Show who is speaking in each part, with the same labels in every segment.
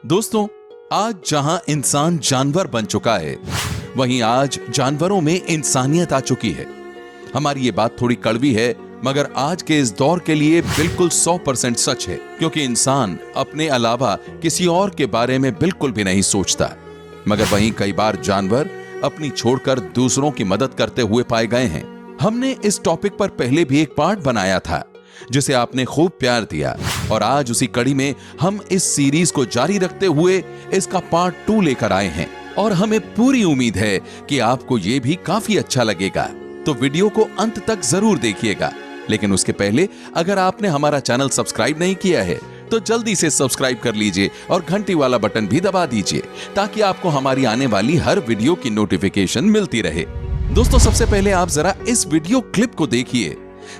Speaker 1: दोस्तों, आज जहां इंसान जानवर बन चुका है, वहीं आज जानवरों में इंसानियत आ चुकी है। हमारी ये बात थोड़ी कड़वी है, मगर आज के इस दौर के लिए बिल्कुल 100% सच है, क्योंकि इंसान अपने अलावा किसी और के बारे में बिल्कुल भी नहीं सोचता। मगर वहीं कई बार जानवर अपनी छोड़कर दूसरों की मदद करते हुए पाए गए हैं। हमने इस टॉपिक पर पहले भी एक पार्ट बनाया था, जिसे आपने खूब प्यार दिया, और आज उसी कड़ी में हम इस सीरीज को जारी रखते हुए इसका पार्ट 2 लेकर आए हैं। और हमें पूरी उम्मीद है कि आपको ये भी काफी अच्छा लगेगा, तो वीडियो को अंत तक जरूर देखिएगा। लेकिन उसके पहले अगर आपने हमारा चैनल सब्सक्राइब नहीं किया है तो जल्दी से सब्सक्राइब कर लीजिए और घंटी वाला बटन भी दबा दीजिए, ताकि आपको हमारी आने वाली हर वीडियो की नोटिफिकेशन मिलती रहे। दोस्तों, सबसे पहले आप जरा इस वीडियो क्लिप को देखिए,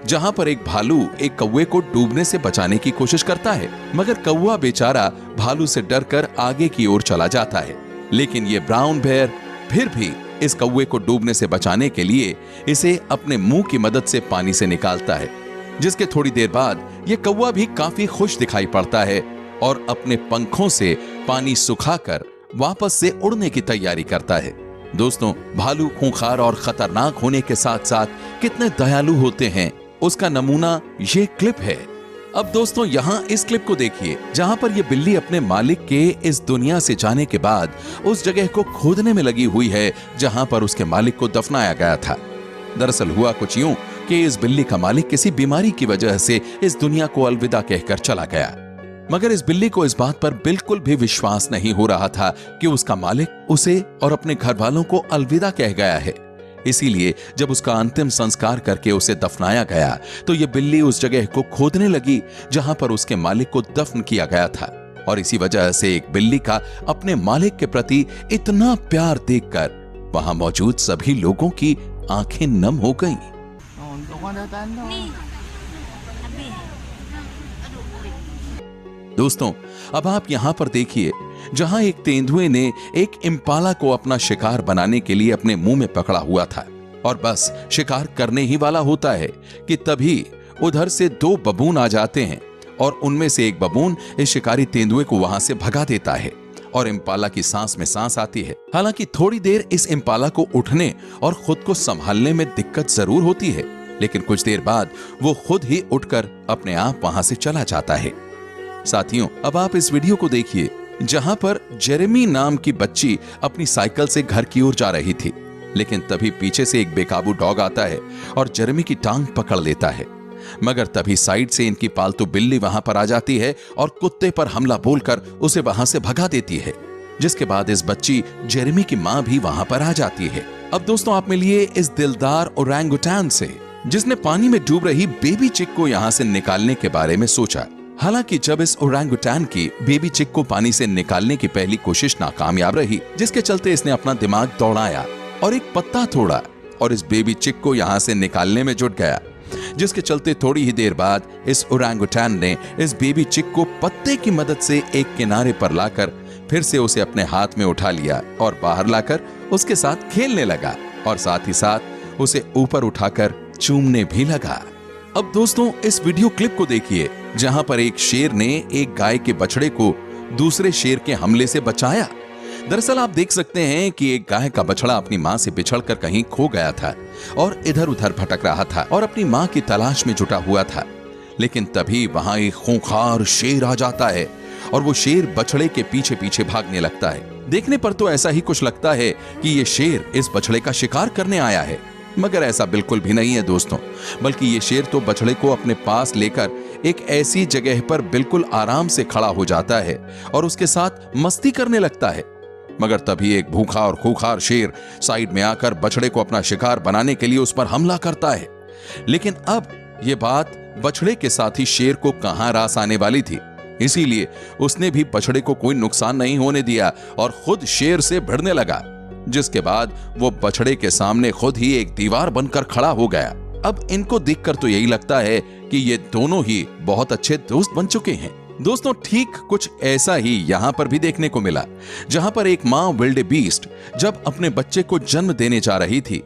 Speaker 1: जहां पर एक भालू एक कौवे को डूबने से बचाने की कोशिश करता है, मगर कौवा बेचारा भालू से डरकर आगे की ओर चला जाता है। लेकिन ये ब्राउन बेयर फिर भी इस कौवे को डूबने से बचाने के लिए इसे अपने मुंह की मदद से पानी से निकालता है, जिसके थोड़ी देर बाद यह कौवा भी काफी खुश दिखाई पड़ता है और अपने पंखों से पानी सुखाकर वापस से उड़ने की तैयारी करता है। दोस्तों, भालू खूंखार और खतरनाक होने के साथ साथ कितने दयालु होते हैं, उसका नमूना ये क्लिप है। अब दोस्तों, यहां इस क्लिप को देखिए, जहां पर यह बिल्ली अपने मालिक के इस दुनिया से जाने के बाद उस जगह को खोदने में लगी हुई है जहां पर उसके मालिक को दफनाया गया था। दरअसल हुआ कुछ यूं कि इस बिल्ली का मालिक किसी बीमारी की वजह से इस दुनिया को अलविदा कहकर चला गया, मगर इस बिल्ली को इस बात पर बिल्कुल भी विश्वास नहीं हो रहा था कि उसका मालिक उसे और अपने घर वालों को अलविदा कह गया है। इसीलिए जब उसका अंतिम संस्कार करके उसे दफनाया गया तो यह बिल्ली उस जगह को खोदने लगी जहां पर उसके मालिक को दफन किया गया था। और इसी वजह से एक बिल्ली का अपने मालिक के प्रति इतना प्यार देखकर वहां मौजूद सभी लोगों की आंखें नम हो गईं। दोस्तों, अब आप यहां पर देखिए, जहां एक तेंदुए ने एक इम्पाला को अपना शिकार बनाने के लिए अपने मुंह में पकड़ा हुआ था और बस शिकार करने ही वाला होता है कि तभी उधर से 2 बबून आ जाते हैं और उनमें से एक बबून इस शिकारी तेंदुए को वहां से भगा देता है और इम्पाला की सांस में सांस आती है। हालांकि थोड़ी देर इस इम्पाला को उठने और खुद को संभालने में दिक्कत जरूर होती है, लेकिन कुछ देर बाद वो खुद ही उठकर अपने आप वहां से चला जाता है। साथियों, अब आप इस वीडियो को देखिए, जहां पर जेरेमी नाम की बच्ची अपनी साइकिल से घर की ओर जा रही थी, लेकिन तभी पीछे से एक बेकाबू डॉग आता है और जेरेमी की टांग पकड़ लेता है। मगर तभी साइड से इनकी पालतू बिल्ली वहां पर आ जाती है और कुत्ते पर हमला बोलकर उसे वहां से भगा देती है, जिसके बाद इस बच्ची जेरेमी की मां भी वहां पर आ जाती है। अब दोस्तों, आप मिलिए इस दिलदार ओरंगुटान से, जिसने पानी में डूब रही बेबी चिक को यहां से निकालने के बारे में सोचा। हालांकि जब इस ओरंगुटान की बेबी चिक को पानी से निकालने की पहली कोशिश नाकामयाब रही, जिसके चलते इसने अपना दिमाग दौड़ाया और एक पत्ता तोड़ा और इस बेबी चिक को यहां से निकालने में जुट गया, जिसके चलते थोड़ी ही देर बाद इस ओरंगुटान ने इस बेबी चिक को पत्ते की मदद से एक किनारे पर लाकर फिर से उसे अपने हाथ में उठा लिया और बाहर लाकर उसके साथ खेलने लगा और साथ ही साथ उसे ऊपर उठाकर चूमने भी लगा। अब दोस्तों, इस वीडियो क्लिप को देखिए, जहां पर एक शेर ने एक गाय के बछड़े को दूसरे शेर के हमले से बचाया। दरअसल आप देख सकते हैं कि एक गाय का बछड़ा अपनी मां से बिछड़कर कहीं खो गया था और इधर उधर भटक रहा था और अपनी मां की तलाश में जुटा हुआ था। लेकिन तभी वहां एक खूंखार शेर आ जाता है और वो शेर बछड़े के पीछे पीछे भागने लगता है। देखने पर तो ऐसा ही कुछ लगता है कि ये शेर इस बछड़े का शिकार करने आया है, मगर ऐसा बिल्कुल भी नहीं है दोस्तों, बल्कि ये शेर तो बछड़े को अपने पास लेकर एक ऐसी जगह पर बिल्कुल आराम से खड़ा हो जाता है और उसके साथ मस्ती करने लगता है। मगर तभी एक भूखा और खूंखार शेर साइड में आकर बछड़े को अपना शिकार बनाने के लिए उस पर हमला करता है। लेकिन अब यह बात बछड़े के साथ ही शेर को कहां रास आने वाली थी, इसीलिए उसने भी बछड़े को कोई नुकसान नहीं होने दिया और खुद शेर से भिड़ने लगा, जिसके बाद वो बछड़े के सामने खुद ही एक दीवार बनकर खड़ा हो गया। अब इनको देखकर तो यही लगता है कि ये दोनों ही बहुत अच्छे दोस्त बन चुके हैं। दोस्तों, ठीक कुछ ऐसा ही यहां पर भी देखने को मिला, जहां पर एक मां विल्ड बीस्ट जब अपने बच्चे को जन्म देने जा रही थी,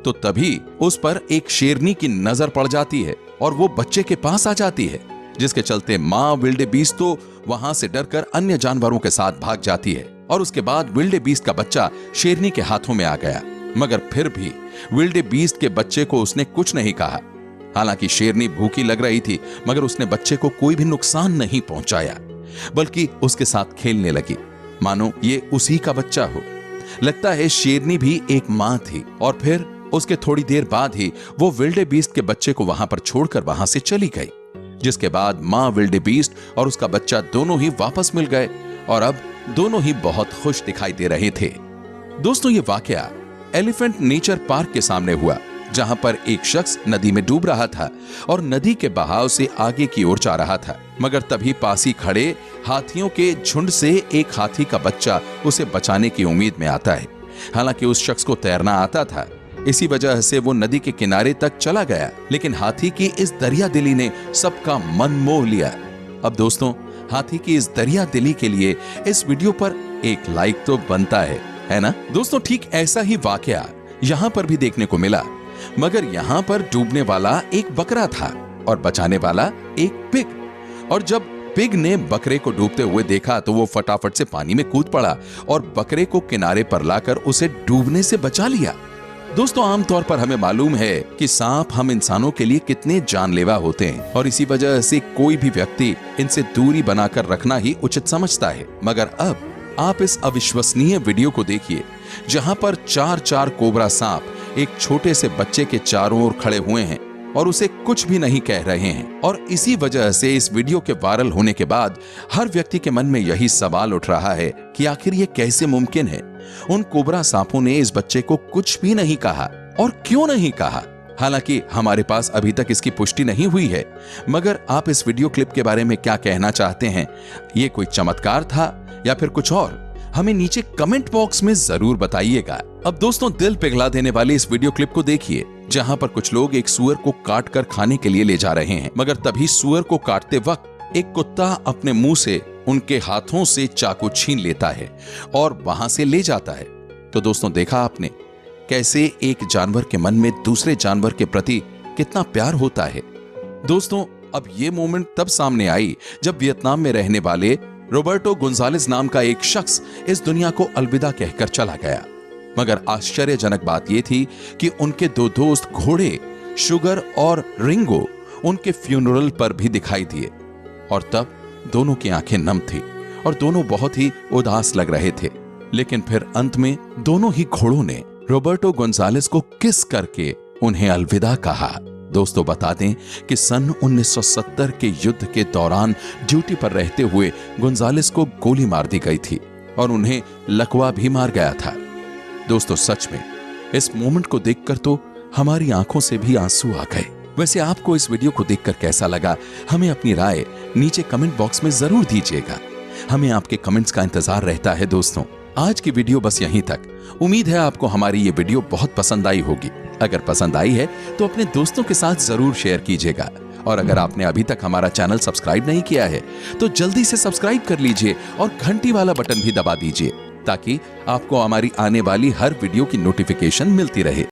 Speaker 1: तो तभी उस पर एक शेरनी की नजर पड़ जाती है और वो बच्चे के पास आ जाती है। जिसके चलते माँ विल्डेबीस्ट तो वहां से डरकर अन्य जानवरों के साथ भाग जाती है और उसके बाद विल्डेबीस्ट का बच्चा शेरनी के हाथों में आ गया। मगर फिर भी विल्डेबीस्ट के बच्चे को उसने कुछ नहीं कहा। हालांकि शेरनी भूखी लग रही थी, मगर उसने बच्चे को कोई भी नुकसान नहीं पहुंचाया, बल्कि उसके साथ खेलने लगी मानो ये उसी का बच्चा हो। लगता है शेरनी भी एक मां थी। और फिर उसके थोड़ी देर बाद ही वो विल्डेबीस्ट के बच्चे को वहां पर छोड़कर वहां से चली गई, जिसके बाद मां विल्डेबीस्ट और उसका बच्चा दोनों ही वापस मिल गए और अब दोनों ही बहुत खुश दिखाई दे रहे थे। दोस्तों, ये वाकया एलिफेंट नेचर पार्क के सामने हुआ, जहां पर एक शख्स नदी में डूब रहा था और नदी के बहाव से आगे की ओर जा रहा था। मगर तभी पास ही खड़े हाथियों के झुंड से एक हाथी का बच्चा उसे बचाने की उम्मीद में आता है। हालांकि उस शख्स को तैरना आता था, इसी वजह से वो नदी के किनारे तक चला गया, लेकिन हाथी की इस दरिया दिली ने सबका मन मोह लिया। अब दोस्तों, हाथी की इस दरिया दिली के लिए इस वीडियो पर एक लाइक तो बनता है ना दोस्तों। ठीक ऐसा ही वाकया यहाँ पर भी देखने को मिला, मगर यहाँ पर डूबने वाला एक बकरा था और बचाने वाला एक पिग। और जब पिग ने बकरे को डूबते हुए देखा तो वो फटाफट से पानी में कूद पड़ा और बकरे को किनारे पर लाकर उसे डूबने से बचा लिया। दोस्तों, आमतौर पर हमें मालूम है कि सांप हम इंसानों के लिए कितने जानलेवा होते हैं और इसी वजह से कोई भी व्यक्ति इनसे दूरी बनाकर रखना ही उचित समझता है। मगर अब आप इस अविश्वसनीय वीडियो को देखिए, जहां पर चार कोबरा सांप एक छोटे से बच्चे के चारों ओर खड़े हुए हैं और उसे कुछ भी नहीं कह रहे हैं। और इसी वजह से इस वीडियो के वायरल होने के बाद हर व्यक्ति के मन में यही सवाल उठ रहा है कि आखिर ये कैसे मुमकिन है। उन कोबरा सांपों ने इस बच्चे को कुछ भी नहीं कहा, और क्यों नहीं कहा? हालांकि हमारे पास अभी तक इसकी पुष्टि नहीं हुई है, मगर आप इस वीडियो क्लिप के बारे में क्या कहना चाहते हैं? ये कोई चमत्कार था या फिर कुछ और? हमें नीचे कमेंट बॉक्स में जरूर बताइएगा। अब दोस्तों, दिल पिघला देने वाली इस वीडियो क्लिप को देखिए, जहां पर कुछ लोग एक सूअर को काट कर खाने के लिए ले जा रहे हैं, मगर तभी सूअर को काटते वक्त एक कुत्ता अपने मुंह से उनके हाथों से चाकू छीन लेता है और वहां से ले जाता है। तो दोस्तों, देखा आपने कैसे एक जानवर के मन में दूसरे जानवर के प्रति कितना प्यार होता है। दोस्तों, अब ये मोमेंट तब सामने आई जब वियतनाम में रहने वाले रोबर्टो गोंजालेस नाम का एक शख्स इस दुनिया को अलविदा कहकर चला गया। मगर आश्चर्यजनक बात यह थी कि उनके दो दोस्त घोड़े शुगर और रिंगो उनके फ्यूनरल पर भी दिखाई दिए, और तब दोनों की आंखें नम थी और दोनों बहुत ही उदास लग रहे थे। लेकिन फिर अंत में दोनों ही घोड़ों ने रोबर्टो गोंजालेस को किस करके उन्हें अलविदा कहा। दोस्तों, बता दें कि सन 1970 के युद्ध के दौरान ड्यूटी पर रहते हुए गोंजालेस को गोली मार दी गई थी और उन्हें लकवा भी मार गया था। दोस्तों, सच में इस मोमेंट को देखकर तो हमारी आंखों से भी आंसू आ गए। वैसे आपको इस वीडियो को देखकर कैसा लगा, हमें अपनी राय नीचे कमेंट बॉक्स में जरूर दीजिएगा। हमें आपके कमेंट्स का इंतजार रहता है। दोस्तों, आज की वीडियो बस यहीं तक। उम्मीद है आपको हमारी ये वीडियो बहुत पसंद आई होगी। अगर पसंद आई है तो अपने दोस्तों के साथ जरूर शेयर कीजिएगा, और अगर आपने अभी तक हमारा चैनल सब्सक्राइब नहीं किया है तो जल्दी से सब्सक्राइब कर लीजिए और घंटी वाला बटन भी दबा दीजिए, ताकि आपको हमारी आने वाली हर वीडियो की नोटिफिकेशन मिलती रहे।